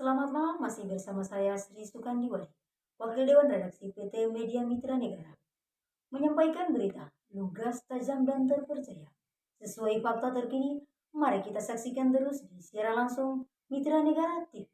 Selamat malam, masih bersama saya Sri Sukandiwadi, Wakil Dewan Redaksi PT Media Mitra Negara, menyampaikan berita lugas, tajam, dan terpercaya. Sesuai fakta terkini, mari kita saksikan terus di siaran langsung Mitra Negara TV.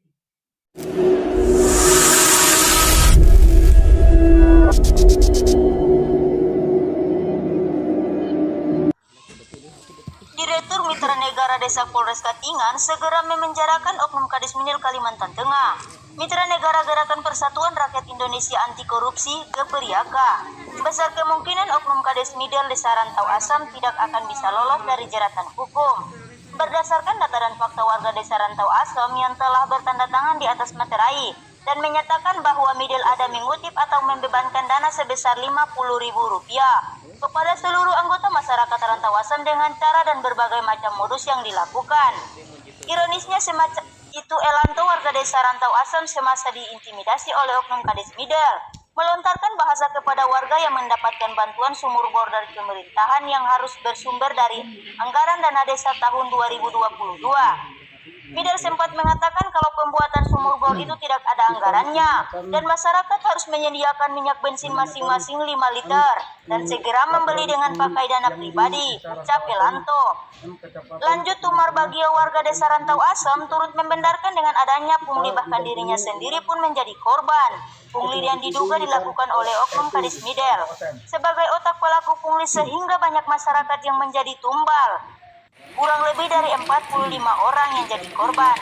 Direktur Mitra Negara Desa Polres Katingan segera memenjarakan Oknum Kadis Minil Kalimantan Tengah. Mitra Negara Gerakan Persatuan Rakyat Indonesia Anti Korupsi Geperiaka. Besar kemungkinan Oknum Kadis Midil Desa Rantau Asam tidak akan bisa lolos dari jeratan hukum. Berdasarkan data dan fakta warga Desa Rantau Asam yang telah bertanda tangan di atas materai dan menyatakan bahwa Midil ada mengutip atau membebankan dana sebesar Rp50.000 kepada seluruh anggota masyarakat Rantau Asam dengan cara dan berbagai macam modus yang dilakukan. Ironisnya semacam itu Elanto warga Desa Rantau Asam semasa diintimidasi oleh Oknum Kadis Midil melontarkan bahasa kepada warga yang mendapatkan bantuan sumur bor dari pemerintahan yang harus bersumber dari anggaran dana desa tahun 2022. Midil sempat mengatakan kalau pembuatan sumur bor itu tidak ada anggarannya dan masyarakat harus menyediakan minyak bensin masing-masing 5 liter dan segera membeli dengan pakai dana pribadi, ucap Elanto. Lanjut, Tumar Bagio warga Desa Rantau Asam turut membenarkan dengan adanya pungli, bahkan dirinya sendiri pun menjadi korban pungli yang diduga dilakukan oleh Oknum Kadis Midil sebagai otak pelaku pungli sehingga banyak masyarakat yang menjadi tumbal. Kurang lebih dari 45 orang yang jadi korban.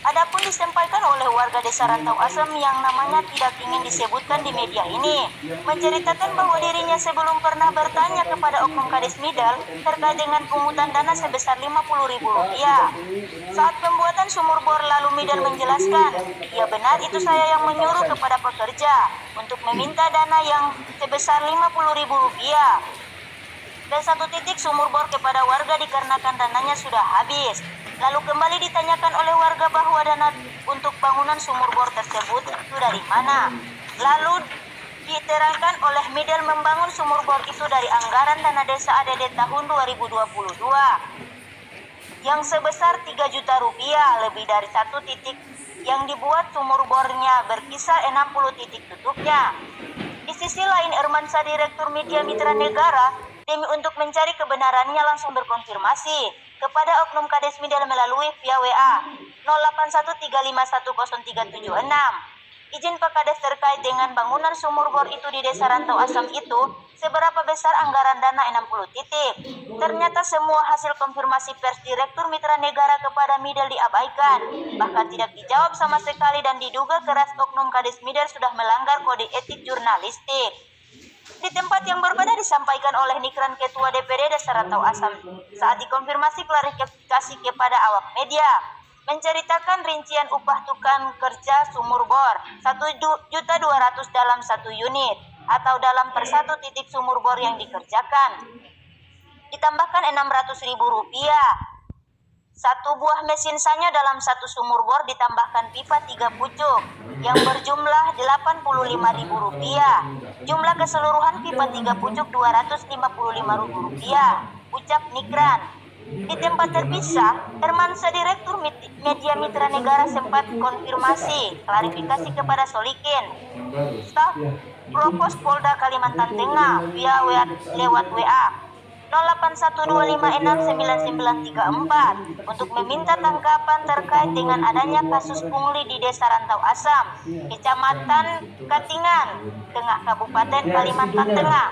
Adapun disampaikan oleh warga Desa Rantau Asam yang namanya tidak ingin disebutkan di media ini, menceritakan bahwa dirinya sebelum pernah bertanya kepada Oknum Kadis Midil terkait dengan pungutan dana sebesar Rp50.000. Saat pembuatan sumur bor, lalu Midil menjelaskan, "Ya benar, itu saya yang menyuruh kepada pekerja untuk meminta dana yang sebesar Rp50.000 dan satu titik sumur bor kepada warga dikarenakan dananya sudah habis." Lalu kembali ditanyakan oleh warga bahwa dana untuk bangunan sumur bor tersebut itu dari mana. Lalu diterangkan oleh Midil membangun sumur bor itu dari anggaran dana desa ADD tahun 2022 yang sebesar Rp3 juta, lebih dari satu titik yang dibuat sumur bornya berkisar 60 titik tutupnya. Di sisi lain, Ermansa, Direktur Media Mitra Negara, demi untuk mencari kebenarannya langsung berkonfirmasi kepada Oknum Kadis Midil melalui via WA 0813510376. Izin Pak Kades terkait dengan bangunan sumur bor itu di Desa Rantau Asam itu seberapa besar anggaran dana 60 titik. Ternyata semua hasil konfirmasi pers Direktur Mitra Negara kepada Midil diabaikan, bahkan tidak dijawab sama sekali, dan diduga keras Oknum Kadis Midil sudah melanggar kode etik jurnalistik. Di tempat yang berbeda disampaikan oleh Nikran Ketua DPD Desa Rantau Asam saat dikonfirmasi klarifikasi kepada awak media, menceritakan rincian upah tukang kerja sumur bor Rp1.200.000 dalam satu unit atau dalam per satu titik sumur bor yang dikerjakan. Ditambahkan Rp600.000. Satu buah mesin saja dalam satu sumur bor ditambahkan pipa 3 pucuk yang berjumlah Rp85.000. Jumlah keseluruhan pipa 3 pucuk Rp255.000, ucap Nikran. Di tempat terpisah, Hermansa, Direktur Media Mitra Negara, sempat konfirmasi klarifikasi kepada Solikin, staf Provos Polda Kalimantan Tengah via lewat WA 0812569934 untuk meminta tanggapan terkait dengan adanya kasus pungli di Desa Rantau Asam, Kecamatan Katingan Tengah, Kabupaten Kalimantan Tengah.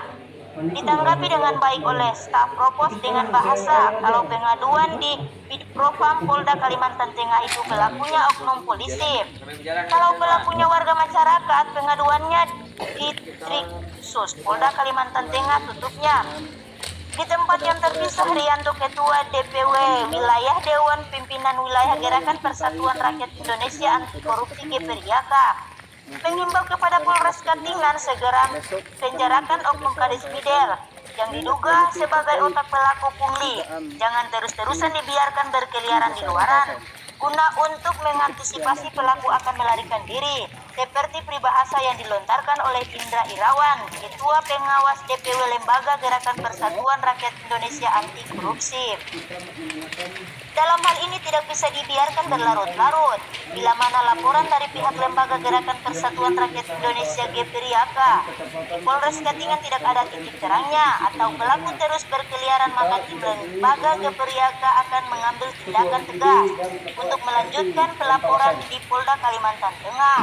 Ditanggapi dengan baik oleh staf Provos dengan bahasa kalau pengaduan di Bidpropam Polda Kalimantan Tengah itu pelakunya oknum polisi. Kalau pelakunya warga masyarakat, pengaduannya di Triksus Polda Kalimantan Tengah, tutupnya. Di tempat yang terpisah, Rianto, Ketua DPW Wilayah Dewan Pimpinan Wilayah Gerakan Persatuan Rakyat Indonesia Anti Korupsi Geperiaka, mengimbau kepada Polres Katingan segera penjarakan Oknum Kadis Midil yang diduga sebagai otak pelaku pungli. Jangan terus-terusan dibiarkan berkeliaran di luaran guna untuk mengantisipasi pelaku akan melarikan diri, seperti peribahasa yang dilontarkan oleh Indra Irawan, Ketua Pengawas DPW Lembaga Gerakan Persatuan Rakyat Indonesia Anti Korupsi. Dalam hal ini tidak bisa dibiarkan berlarut-larut, bila mana laporan dari pihak Lembaga Gerakan Persatuan Rakyat Indonesia GPRIAKA di Polres Katingan tidak ada titik terangnya atau pelaku terus berkeliaran, maka tim Lembaga GPRIAKA akan mengambil tindakan tegas untuk melanjutkan pelaporan di Polda Kalimantan Tengah.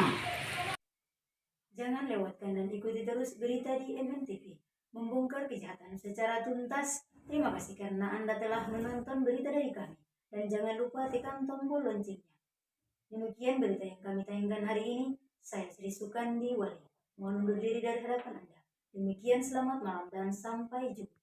Jangan lewatkan dan ikuti terus berita di MNTV, membongkar kejahatan secara tuntas. Terima kasih karena Anda telah menonton berita dari kami. Dan jangan lupa tekan tombol loncengnya. Demikian berita yang kami tayangkan hari ini. Saya Sri Sukandi Wali. Mohon undur diri dari hadapan Anda. Demikian, selamat malam dan sampai jumpa.